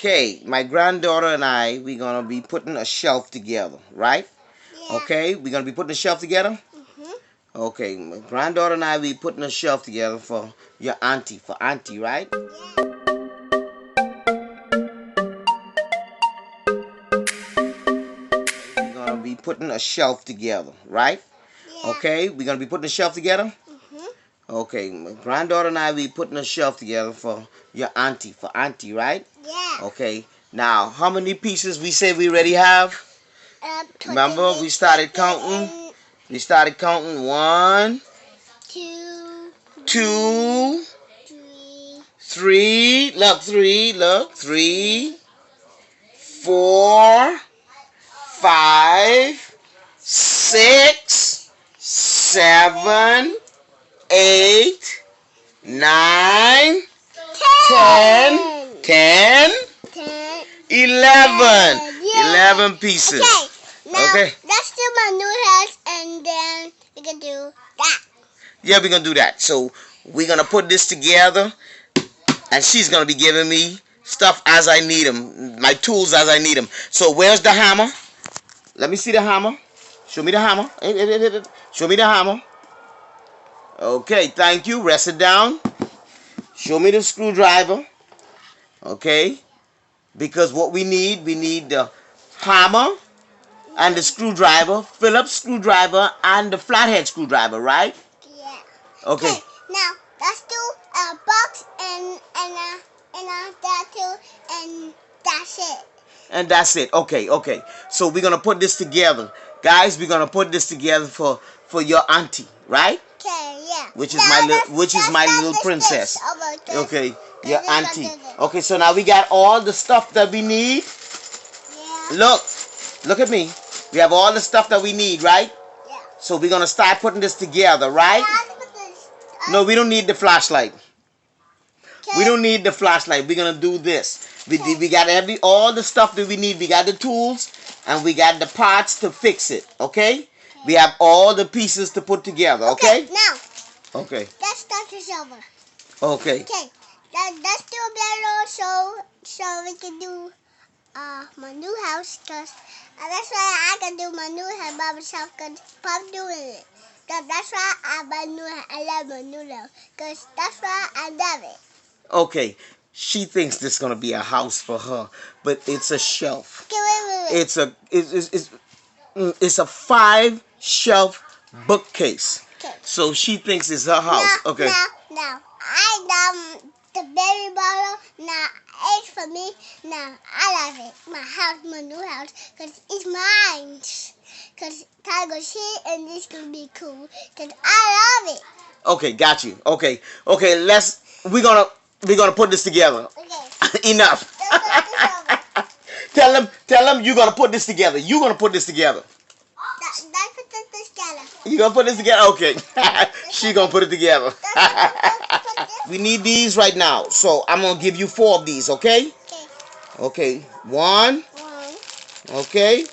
Okay, my granddaughter and I, we're going to be putting a shelf together, right? Yeah. Okay, we're going to be putting a shelf together? Okay, my granddaughter and I, we putting a shelf together for your auntie, right? Yeah. We're going to be putting a shelf together, right? Yeah. Okay, we're going to be putting a shelf together? Okay, my granddaughter and I, we putting a shelf together for your auntie, right? Yeah. Okay, now, how many pieces we say we already have? Remember, we started counting. We started counting 1, 2, 3. Look, 3, 4, 5, 6, 7, 8, 9, 10, 11. 11 pieces. Okay, now Okay. let's do my new house and then we can do that. Yeah, we're going to do that. So we're going to put this together, and she's going to be giving me stuff as I need them, my tools as I need them. So where's the hammer? Let me see the hammer. Show me the hammer. Show me the hammer. Okay, thank you. Rest it down. Show me the screwdriver. Okay. Because what we need the hammer and the screwdriver, Phillips screwdriver, and the flathead screwdriver, right? Yeah. Okay. Now let's do a box and that too, and that's it. And that's it. Okay. So we're gonna put this together, guys. We're gonna put this together for your auntie, right? Okay, yeah. Which is my little princess. Okay, your auntie. Okay, so now we got all the stuff that we need. Yeah. Look at me. We have all the stuff that we need, right? Yeah. So we're gonna start putting this together, right? No, we don't need the flashlight. We don't need the flashlight. We're gonna do this. We got all the stuff that we need. We got the tools and we got the parts to fix it. Okay? We have all the pieces to put together. Okay? Now. Okay. Let's start this over. Okay. Okay. Let's do a better so we can do my new house, cause that's why I can do my new house by myself, cause Pop doing it. That's why I love my new house, cause that's why I love it. Okay. She thinks this is gonna be a house for her, but it's a shelf. Okay, wait. It's a 5-shelf bookcase. Okay. So she thinks it's her house. Okay. Now, I love the baby bottle. Now, it's for me. Now, I love it. My house, my new house, because it's mine. Because I go see and this going to be cool. Because I love it. Okay, got you. Okay, we're gonna put this together. Okay. Enough. Tell them you're gonna put this together. You're gonna put this together. Let's put this together. You gonna put this together? Okay. She gonna put it together. We need these right now, so I'm gonna give you 4 of these. Okay. Okay. 1. Okay.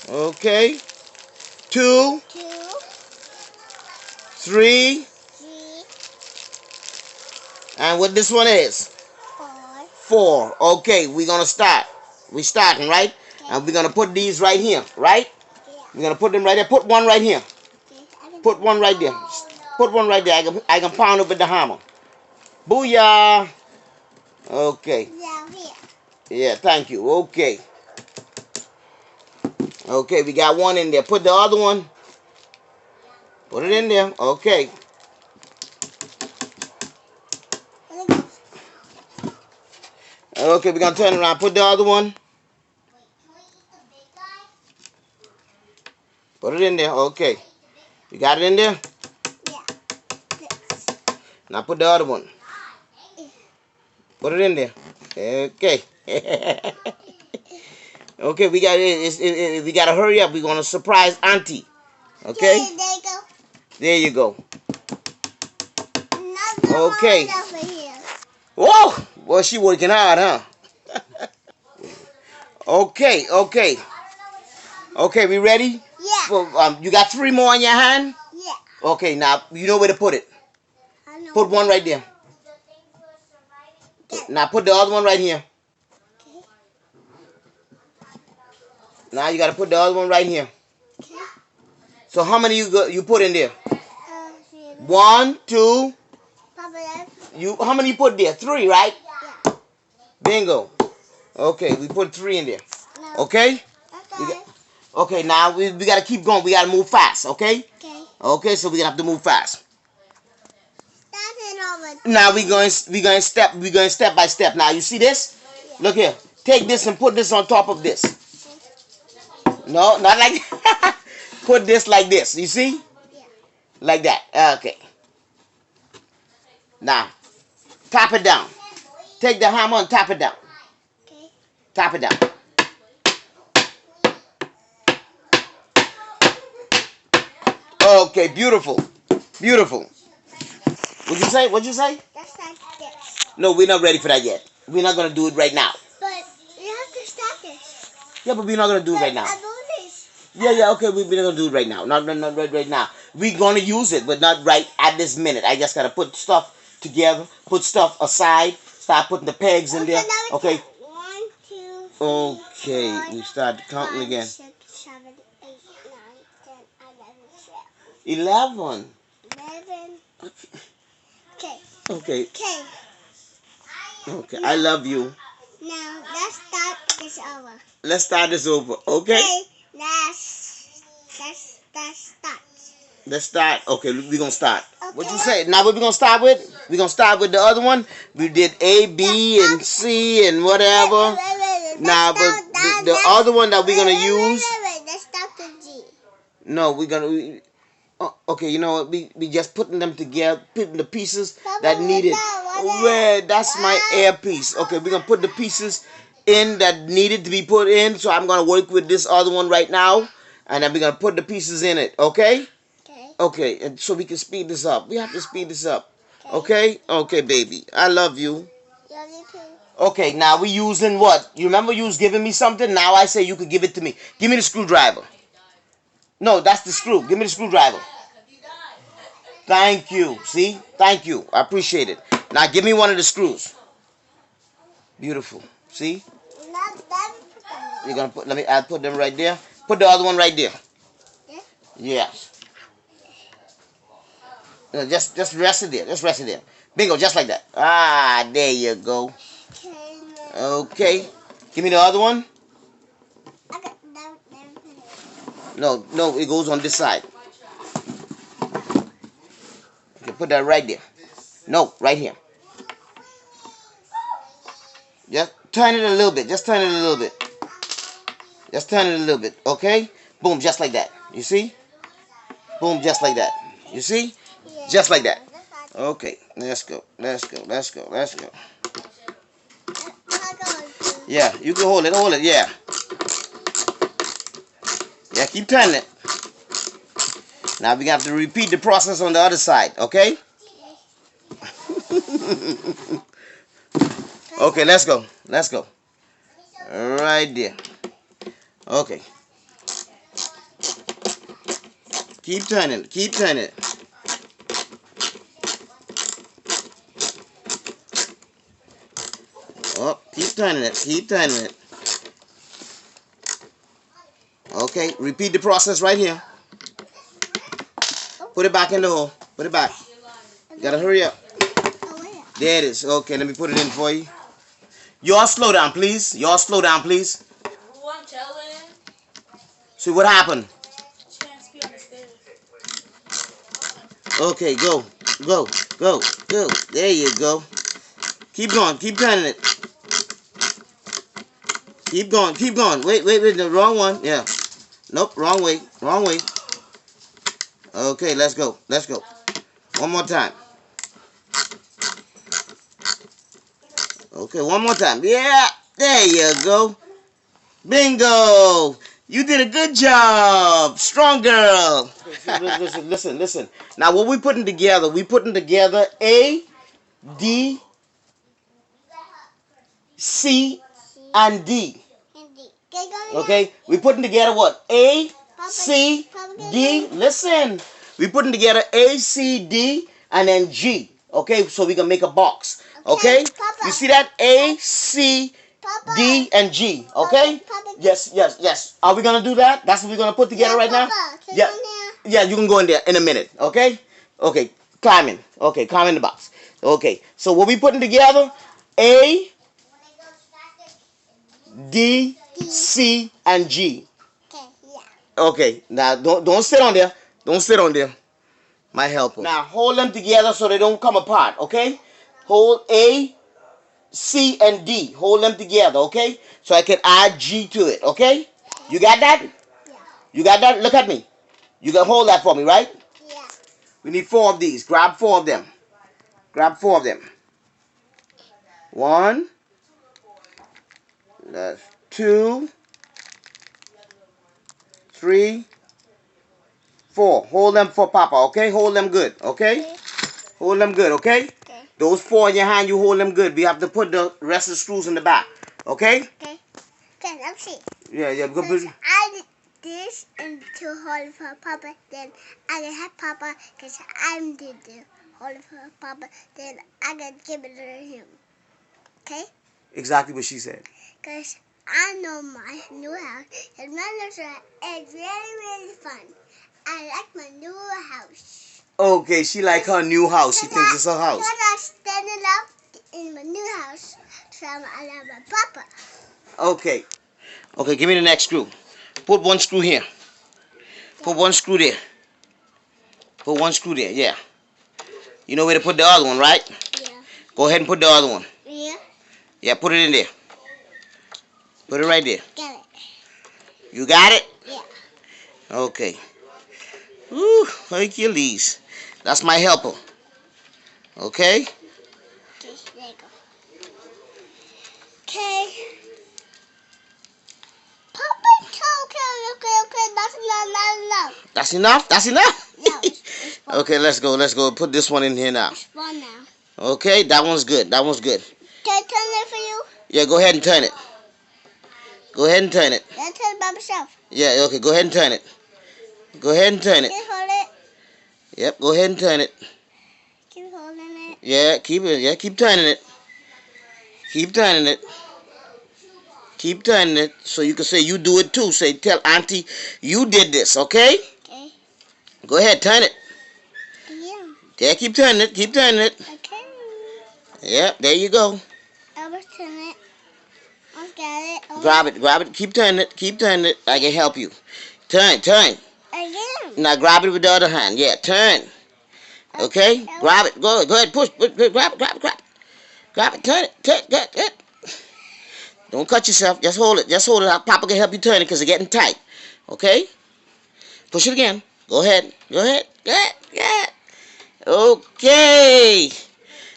Okay. 2. 3. And what this one is? 4. Okay, we're gonna start. We're starting, right? Okay. And we're gonna put these right here, right? Yeah. We're gonna put them right there. Put one right here. Okay. Put one right there. Put one right there. I can pound it with the hammer. Booyah! Okay. Yeah, thank you. Okay. Okay, we got one in there. Put the other one. Put it in there. Okay. Okay, we're gonna turn it around. Put the other one. Put it in there. Okay. You got it in there? Yeah. Now put the other one. Put it in there. Okay. Okay, we got it. We gotta hurry up. We're gonna surprise Auntie. Okay. There you go. Okay. Whoa! Well, she working hard, huh? Okay. Okay, we ready? Yeah. Well, you got 3 more in your hand? Yeah. Okay, now you know where to put it. I know. Put one right there. Now put the other one right here. Okay. Now you gotta put the other one right here. Okay. So how many you put in there? 3. 1, 2. Papa, that's, How many you put there? 3, right? yeah. Bingo. Okay, we put 3 in there. No. Okay. That's We all got, okay. Now we gotta keep going. We gotta move fast. Okay. Okay. Okay. So we gonna have to move fast. Starting over. Now we going step by step. Now you see this? Yeah. Look here. Take this and put this on top of this. No, not like put this like this. You see? Yeah. Like that. Okay. Now tap it down. Take the hammer and tap it down. Okay. Tap it down. Okay, beautiful. Beautiful. What'd you say? What'd you say? That's like this. No, we're not ready for that yet. We're not gonna do it right now. But you have to start this. Yeah, but we're not gonna do it right now. I do this. Yeah, okay, we're not gonna do it right now. Not right now. We're gonna use it, but not right at this minute. I just gotta put stuff together, put stuff aside, start putting the pegs in there. Now we Okay. count. 1, 2, 3, Okay, 4, we start counting 5, again. 6, 7, 8, 9, 10, 11. 11. Okay. Okay. Okay. Okay. I love you. Now let's start this over. Let's start this over. Okay. Let's start. Let's start. Okay, we're gonna start. Okay. What you say? Now what we gonna start with? We're gonna start with the other one. We did A, B, and C, and whatever. Now, but the other one that we're gonna use. Let's start the G. No, okay, you know what? We just putting them together, putting the pieces that needed. Where that's my earpiece. Okay, we're gonna put the pieces in that needed to be put in. So I'm gonna work with this other one right now, and then we're gonna put the pieces in it. Okay? Okay. Okay, and so we can speed this up. We have to speed this up. Okay? Okay, baby. I love you. Love you too. Okay, now we using what? You remember you was giving me something? Now I say you could give it to me. Give me the screwdriver. No, that's the screw. Give me the screwdriver. Thank you. See? Thank you. I appreciate it. Now give me one of the screws. Beautiful. See? You're gonna put I'll put them right there. Put the other one right there. Yes. No, just rest it there. Just rest it there. Bingo, just like that. Ah, there you go. Okay. Give me the other one. No, it goes on this side. Okay, put that right there. No, right here. Just turn it a little bit. Just turn it a little bit. Just turn it a little bit. Okay? Boom, just like that. You see? Boom, just like that. You see? Just like that. Okay, let's go. Let's go. Let's go. Let's go. Yeah, you can hold it. Hold it. Yeah. Yeah, keep turning it. Now we have to repeat the process on the other side. Okay? Okay, let's go. Let's go. Right there. Okay. Keep turning it. Keep turning it. Oh, keep turning it. Keep turning it. Okay, repeat the process right here. Put it back in the hole. Put it back. You gotta hurry up. There it is. Okay, let me put it in for you. Y'all slow down, please. Y'all slow down, please. See what happened? Okay, go. Go. Go. Go. There you go. Keep going. Keep turning it. Keep going. Keep going. Wait. The wrong one. Yeah. Nope. Wrong way. Wrong way. Okay, let's go. Let's go. One more time. Okay, one more time. Yeah. There you go. Bingo. You did a good job. Strong girl. Listen. Now what we putting together? We putting together A, D, C, and D. Okay? We putting together what? A, C, D. Listen. We putting together A, C, D, and then G. Okay? So we can make a box. Okay? Papa. You see that? A, C, Papa. D, and G. Okay? Papa. Yes, yes, yes. Are we gonna do that? That's what we're gonna put together right now? Papa. Can Yeah. I Yeah, you can go in there in a minute. Okay? Okay. Climb in. Okay, climb in the box. Okay. So what we putting together? A, D, C, and G. Okay, yeah. Okay. Now don't sit on there. Don't sit on there. My helper. Now hold them together so they don't come apart. Okay? Hold A, C, and D. Hold them together. Okay? So I can add G to it. Okay? You got that? Yeah. You got that? Look at me. You can hold that for me, right? Yeah. We need 4 of these. Grab 4 of them. Grab 4 of them. 1. That's 2. 3. 4. Hold them for Papa, okay? Hold them good, okay? Okay. Hold them good, okay? Okay. Those 4 in your hand, you hold them good. We have to put the rest of the screws in the back, okay? Okay. Okay, let's see. Yeah, yeah. I did this and to hold for Papa, then I can have Papa because I did the hold for Papa, then I can give it to him. Okay? Exactly what she said. Because I know my new house. And my new house is really, really fun. I like my new house. Okay, she like her new house. She thinks it's her house. Because I'm standing up in my new house, so I love my Papa. Okay. Okay, give me the next screw. Put 1 screw here. Put 1 screw there. Put 1 screw there, yeah. You know where to put the other one, right? Yeah. Go ahead and put the other one. Yeah. Yeah, put it in there. Put it right there. Got it. You got it? Yeah. Okay. Woo, Hercules. That's my helper. Okay? Okay, there you go. Okay. Papa, okay. That's enough. That's enough? That's enough? No, it's fun. Okay, let's go. Let's go. Put this one in here now. It's fun now. Okay, that one's good. That one's good. Can I turn it for you? Yeah, go ahead and turn it. Go ahead and turn it. Can I turn it by myself? Yeah, okay, go ahead and turn it. Go ahead and turn it. Can you hold it? Yep, go ahead and turn it. Keep holding it. Yeah, keep it. Yeah, keep turning it. Keep turning it. Keep turning it so you can say you do it too. Say, tell Auntie you did this, okay? Okay. Go ahead, turn it. Yeah. Yeah, keep turning it. Keep turning it. Okay. Yep, there you go. I was turning it. I got it. Oh. Grab it, grab it. Keep turning it. Keep turning it. I can help you. Turn, turn. Again. Now grab it with the other hand. Yeah, turn. Okay? Grab it. Go ahead. Push. Grab it. Grab it. Turn it. Don't cut yourself. Just hold it. Just hold it. Papa can help you turn it because it's getting tight. Okay? Push it again. Go ahead. Okay.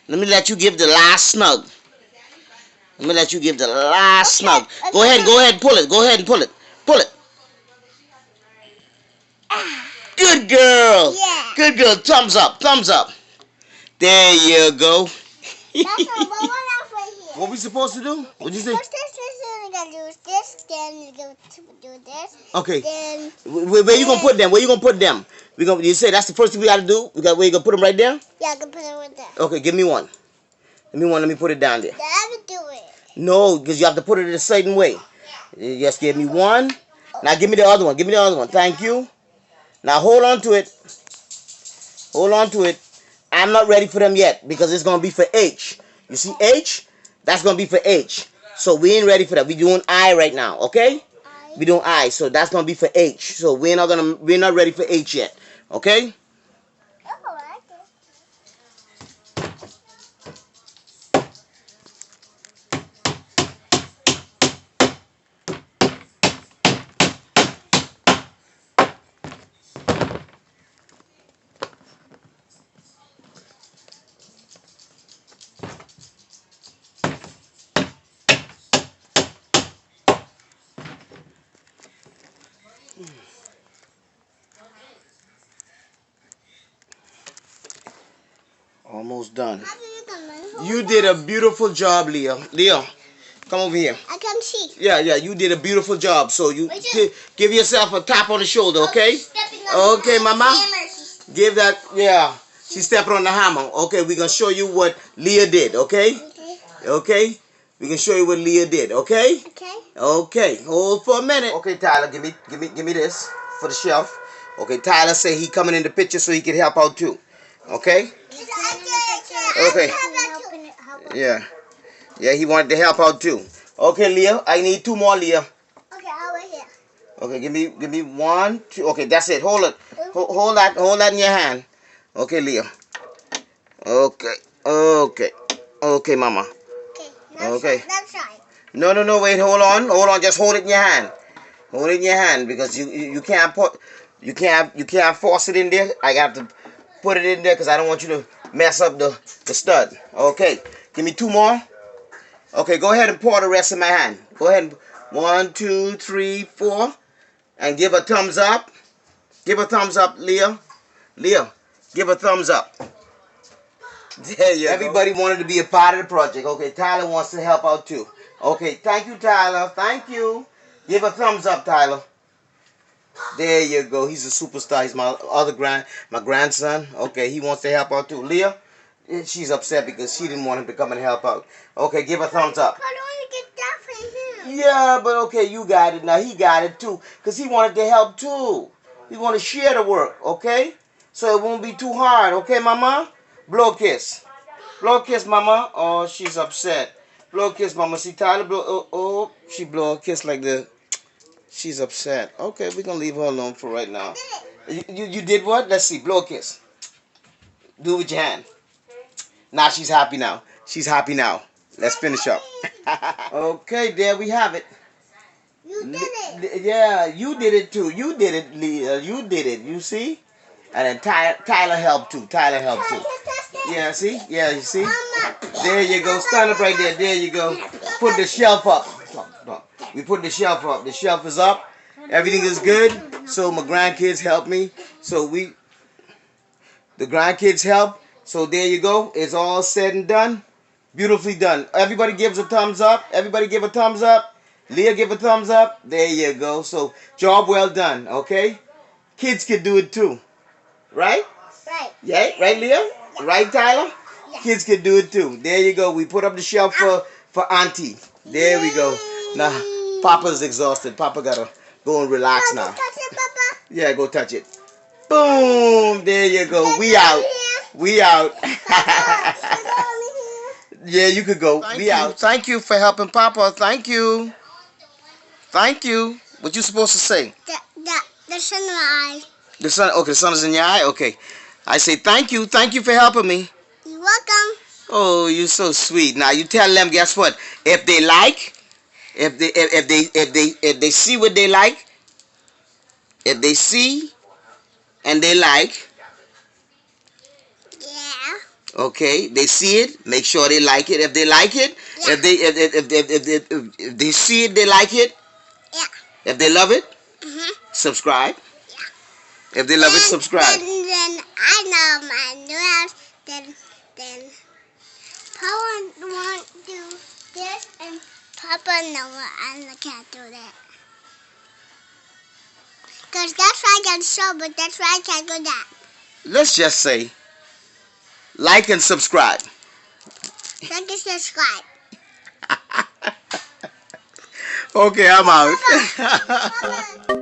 Let me let you give the last snug. Let me let you give the last snug. Go ahead. Pull it. Go ahead and pull it. Pull it. Good girl. Yeah. Good girl. Thumbs up. Thumbs up. There you go. That's all. But what else right here? What we supposed to do? What'd you say? First, we're going to use this. Then we're going to do this. Okay. Then. Where you gonna put them? Where you gonna put them? You say that's the first thing we gotta do. Where you gonna put them right there? Yeah, I can put it right there. Okay, give me one. Give me one. Let me put it down there. Then I can do it. No, because you have to put it in a certain way. You just give me one. Now give me the other one. Give me the other one. Thank you. Now hold on to it. Hold on to it. I'm not ready for them yet because it's gonna be for H. You see H? That's gonna be for H. So we ain't ready for that. We doing I right now, okay? We doing I, so that's gonna be for H. So we're not ready for H yet, okay? Oh, I like it. Almost done. How do you come in? You did a beautiful job, Leo. Leo, come over here. I can see. Yeah, you did a beautiful job. So you Wait, just- give yourself a tap on the shoulder, okay? Stepping on Okay, the mama. hammers. Give that, yeah. She's stepping on the hammer. Okay, we're gonna show you what Leah did. Okay. Okay. Okay. We can show you what Leah did. Okay. Okay. Okay. Hold for a minute. Okay, Tyler, give me this for the shelf. Okay, Tyler say he coming in the picture so he can help out too. Okay. Okay. Yeah. Yeah, he wanted to help out too. Okay, Leah, I need 2 more, Leah. Okay, over here. Okay, give me 1, 2. Okay, that's it. Hold it. Hold that in your hand. Okay, Leah. Okay. Okay. Okay, Mama. Okay. Okay. That's right. No, wait, hold on. Just hold it in your hand. Hold it in your hand because you can't put you can't force it in there. I got to put it in there because I don't want you to mess up the stud. Okay, give me 2 more. Okay, go ahead and pour the rest in my hand. Go ahead and 1, 2, 3, 4, and give a thumbs up. Give a thumbs up, Leah. Leah, give a thumbs up. There you Everybody wanted to be a part of the project. Okay, Tyler wants to help out too. Okay, thank you, Tyler. Thank you. Give a thumbs up, Tyler. There you go. He's a superstar. He's my grandson. Okay, he wants to help out too. Leah, she's upset because she didn't want him to come and help out. Okay, give a thumbs up. I don't want to get that for him. Yeah, but okay, you got it. Now he got it too because he wanted to help too. He want to share the work, okay? So it won't be too hard, okay, Mama? Blow a kiss. Blow a kiss, Mama. Oh, she's upset. Blow a kiss, Mama. See, Tyler blow. Oh, she blow a kiss like the. She's upset. Okay, we're gonna leave her alone for right now. You did what? Let's see. Blow a kiss. Do it with your hand. Now she's happy now. She's happy now. Let's finish up. Okay, there we have it. You did it. Yeah, you did it too. You did it, Leah. You did it. You see? And then Tyler helped too. Tyler helped too. Yeah, see? Yeah, you see? There you go. Stand up right there. There you go. Put the shelf up. We put the shelf up. The shelf is up. Everything is good. So my grandkids helped me. So the grandkids help. So there you go. It's all said and done. Beautifully done. Everybody gives a thumbs up. Everybody give a thumbs up. Leah give a thumbs up. There you go. So job well done. Okay? Kids can do it too. Right? Right. Yeah, right, Leah? Yeah. Right, Tyler? Yeah. Kids can do it too. There you go. We put up the shelf for Auntie. There we go. Now, Papa's exhausted. Papa gotta go and relax now. Touch it, Papa. Yeah, go touch it. Boom! There you go. We out. We out. Yeah, you could go. We out. Thank you for helping Papa. Thank you. Thank you. What you supposed to say? The sun in my eye. The sun. Okay, the sun is in your eye. Okay. I say thank you. Thank you for helping me. You're welcome. Oh, you're so sweet. Now you tell them. Guess what? If they like, if they see what they like, if they see and they like. Yeah. Okay, they see it. Make sure they like it. If they like it, yeah. if they see it, they like it. Yeah. If they love it, subscribe. Yeah. If they love it, subscribe. Then I know my new house. Then Papa won't do this, and Papa no, I can't do that. Cause that's why I can show, but that's why I can't do that. Let's just say, like and subscribe. Like and subscribe. Okay, I'm out. Papa.